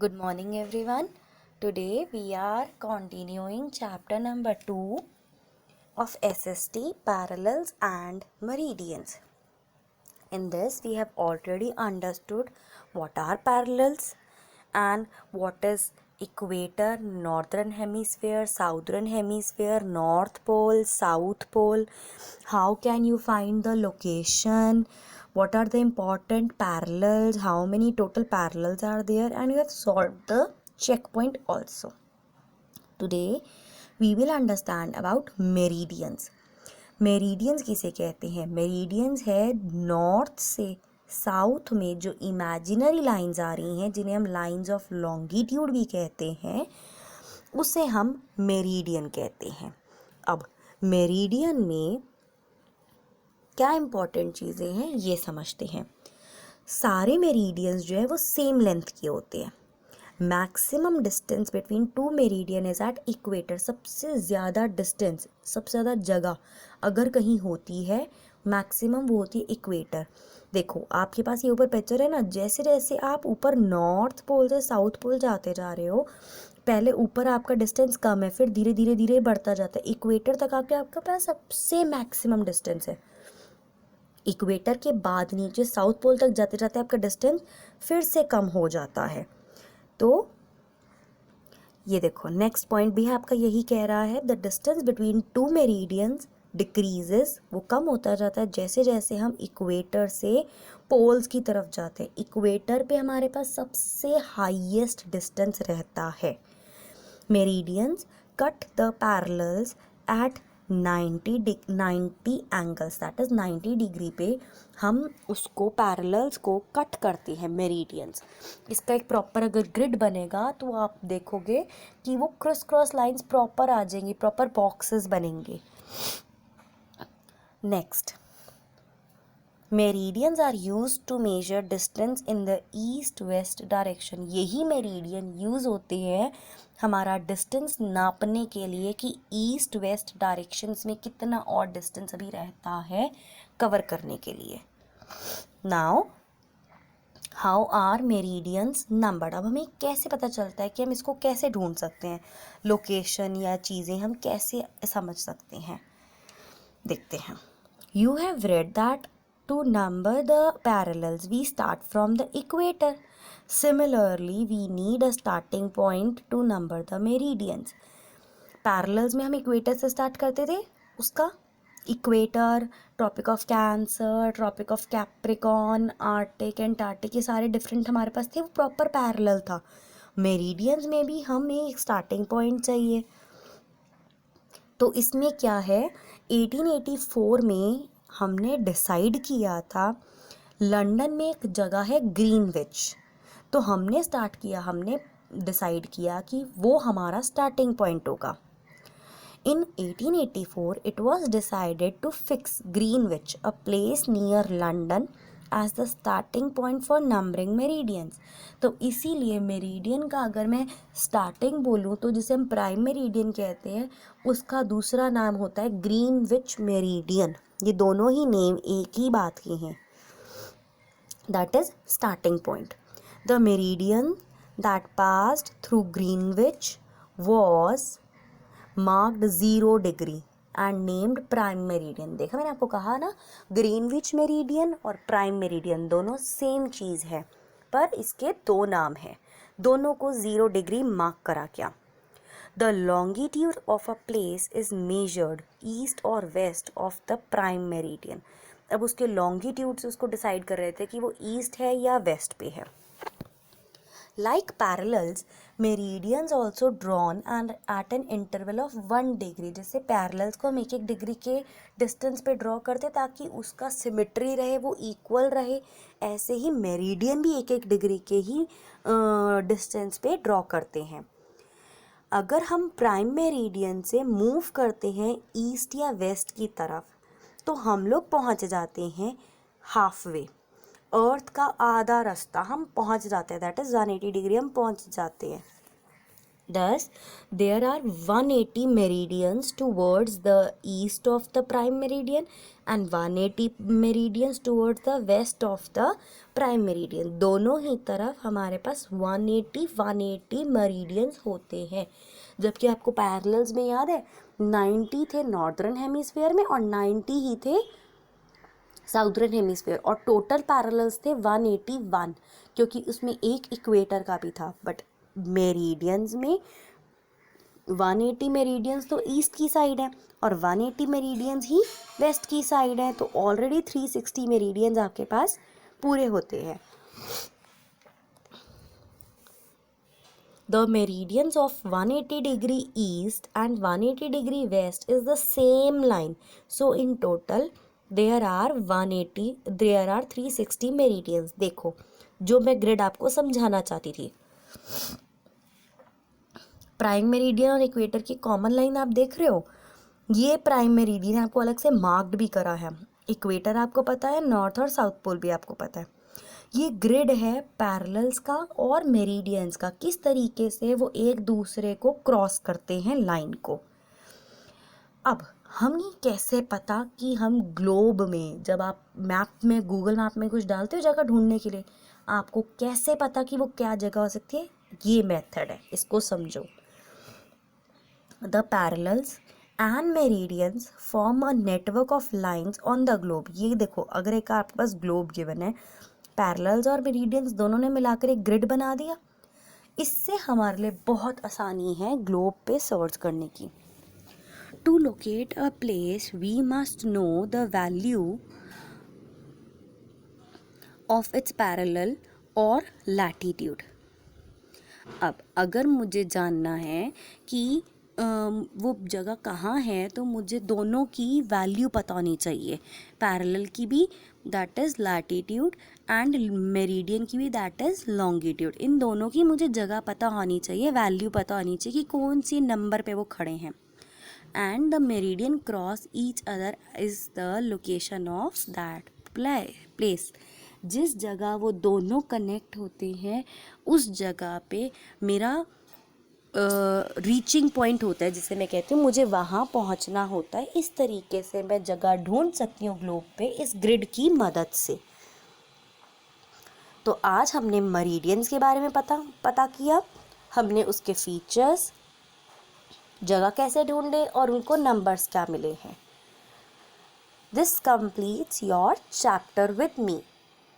Good morning, everyone. Today we are continuing chapter number 2 of SST Parallels and Meridians. In this, we have already understood what are parallels and what is equator, northern hemisphere, southern hemisphere, north pole, south pole. How can you find the location? What are the important parallels? How many total parallels are there? And you have solved the checkpoint also. Today we will understand about meridians. Meridians किसे कहते हैं? Meridians है north से south में जो imaginary lines आ रही हैं, जिन्हें हम लाइंस ऑफ लॉन्गिट्यूड भी कहते हैं, उसे हम मेरिडियन कहते हैं. अब मेरिडियन में क्या इंपॉर्टेंट चीज़ें हैं ये समझते हैं. सारे मेरिडियंस जो है वो सेम लेंथ के होते हैं. Maximum distance between two meridian is at equator. सबसे ज़्यादा डिस्टेंस, सबसे ज़्यादा जगह अगर कहीं होती है मैक्सिमम, वो होती है इक्वेटर. देखो आपके पास ये ऊपर पिक्चर है ना, जैसे जैसे आप ऊपर नॉर्थ पोल से साउथ पोल जाते जा रहे हो, पहले ऊपर आपका डिस्टेंस कम है, फिर धीरे धीरे धीरे बढ़ता जाता है. इक्वेटर तक आके आपके पास सबसे मैक्सिमम डिस्टेंस है. इक्वेटर के बाद नीचे साउथ पोल तक जाते जाते आपका डिस्टेंस फिर से कम हो जाता है. तो ये देखो नेक्स्ट पॉइंट भी है आपका, यही कह रहा है the distance between two meridians decreases. वो कम होता जाता है जैसे जैसे हम इक्वेटर से पोल्स की तरफ जाते हैं. इक्वेटर पे हमारे पास सबसे हाईएस्ट डिस्टेंस रहता है. Meridians cut the parallels at 90 angles, that is 90 degree पे हम उसको पैरेलल्स को कट करते हैं मेरिडियंस. इसका एक प्रॉपर अगर ग्रिड बनेगा तो आप देखोगे कि वो क्रॉस क्रॉस लाइंस प्रॉपर आ जाएंगी, प्रॉपर बॉक्सेस बनेंगे. Next, meridians are use to measure distance in the east west direction. यही मेरिडियन यूज होते हैं हमारा डिस्टेंस नापने के लिए कि ईस्ट वेस्ट डायरेक्शंस में कितना और डिस्टेंस अभी रहता है कवर करने के लिए. Now how are meridians numbered. अब हमें कैसे पता चलता है कि हम इसको कैसे ढूंढ सकते हैं, लोकेशन या चीज़ें हम कैसे समझ सकते हैं, देखते हैं. You have read that to number the parallels we start from the equator. Similarly we need a starting point to number the meridians. Parallels में हम इक्वेटर से स्टार्ट करते थे. उसका equator, Tropic of Cancer, Tropic of Capricorn, Arctic Antarctic, ये सारे different हमारे पास थे, वो प्रॉपर पैरेलल था. मेरिडियंस में भी हमें एक स्टार्टिंग पॉइंट चाहिए. तो इसमें क्या है, 1884 में हमने डिसाइड किया था, लंदन में एक जगह है ग्रीनविच, तो हमने डिसाइड किया कि वो हमारा स्टार्टिंग पॉइंट होगा. In 1884 it was decided to fix Greenwich, a place near London, as the starting point for numbering meridians. तो इसीलिए मेरिडियन का अगर मैं स्टार्टिंग बोलूँ तो जिसे हम प्राइम मेरिडियन कहते हैं, उसका दूसरा नाम होता है ग्रीनविच मेरिडियन. ये दोनों ही नेम एक ही बात के हैं, that is starting point. The meridian that passed through Greenwich was marked 0 degree and named prime meridian. देखा मैंने आपको कहा ना, ग्रीनविच मेरिडियन और प्राइम मेरिडियन दोनों सेम चीज़ है, पर इसके दो नाम हैं. दोनों को 0 डिग्री मार्क करा क्या. The longitude of a place is measured east और west of the prime meridian. अब उसके लॉन्गिट्यूड से उसको डिसाइड कर रहे थे कि वो ईस्ट है या वेस्ट पे है. Like parallels, meridians also drawn and at an interval of 1 degree. जैसे पैरेलल्स को हम 1 डिग्री के डिस्टेंस पे ड्रॉ करते ताकि उसका सिमेट्री रहे, वो इक्वल रहे, ऐसे ही मेरिडियन भी 1 डिग्री के ही डिस्टेंस पे ड्रॉ करते हैं. अगर हम प्राइम मेरिडियन से मूव करते हैं ईस्ट या वेस्ट की तरफ, तो हम लोग पहुंच जाते हैं हाफ वे, अर्थ का आधा रास्ता हम पहुंच जाते हैं, दैट इज़ 180 डिग्री हम पहुंच जाते हैं. Thus, there are 180 meridians towards the east of the prime meridian and 180 meridians towards the west of the prime meridian. दोनों ही तरफ हमारे पास 180 meridians होते हैं, जबकि आपको पैरेलल्स में याद है 90 थे नॉर्दर्न हेमिस्फीयर में और 90 ही थे साउदर्न हेमिस्फीयर, और टोटल पैरेलल्स थे 181, क्योंकि उसमें एक इक्वेटर का भी था. बट मेरिडियंस में 180 मेरिडियंस तो ईस्ट की साइड है और 180 मेरिडियंस ही वेस्ट की साइड है, तो ऑलरेडी 360 मेरिडियंस आपके पास पूरे होते हैं. The meridians of 180 degree east and 180 degree west is the same line. So in total there are 360 meridians. देखो जो मैं ग्रिड आपको समझाना चाहती थी, प्राइम मेरिडियन और इक्वेटर की कॉमन लाइन आप देख रहे हो. ये प्राइम मेरिडियन आपको अलग से मार्क्ड भी करा है. इक्वेटर आपको पता है, नॉर्थ और साउथ पोल भी आपको पता है. ये ग्रिड है पैरेलल्स का और मेरिडियंस का, किस तरीके से वो एक दूसरे को क्रॉस करते हैं लाइन को. अब हम ये कैसे पता कि हम ग्लोब में, जब आप मैप में गूगल मैप में कुछ डालते हो जगह ढूंढने के लिए, आपको कैसे पता कि वो क्या जगह हो सकती है. ये मेथड है, इसको समझो. The parallels and meridians form a network of lines on the globe. ये देखो, अगर एक आपके पास ग्लोब गिवन है, पैरेलल्स और मेरिडियंस दोनों ने मिलाकर एक ग्रिड बना दिया. इससे हमारे लिए बहुत आसानी है ग्लोब पे सर्च करने की. To locate a place we must know the value of its parallel और लैटिट्यूड. अब अगर मुझे जानना है कि वो जगह कहाँ है, तो मुझे दोनों की वैल्यू पता होनी चाहिए. पैरेलल की भी, that is latitude, and meridian की भी, दैट इज़ लॉन्गिट्यूड. इन दोनों की मुझे जगह पता होनी चाहिए, वैल्यू पता होनी चाहिए कि कौन सी नंबर पे वो खड़े हैं. And the meridian cross each other is the location of that place. जिस जगह वो दोनों कनेक्ट होते हैं उस जगह पे मेरा रीचिंग पॉइंट होता है, जिसे मैं कहती हूँ मुझे वहाँ पहुँचना होता है. इस तरीके से मैं जगह ढूंढ सकती हूँ ग्लोब पे इस ग्रिड की मदद से. तो आज हमने मेरिडियंस के बारे में पता किया, हमने उसके फीचर्स, जगह कैसे ढूंढे और उनको नंबर्स क्या मिले हैं. This completes your chapter with me.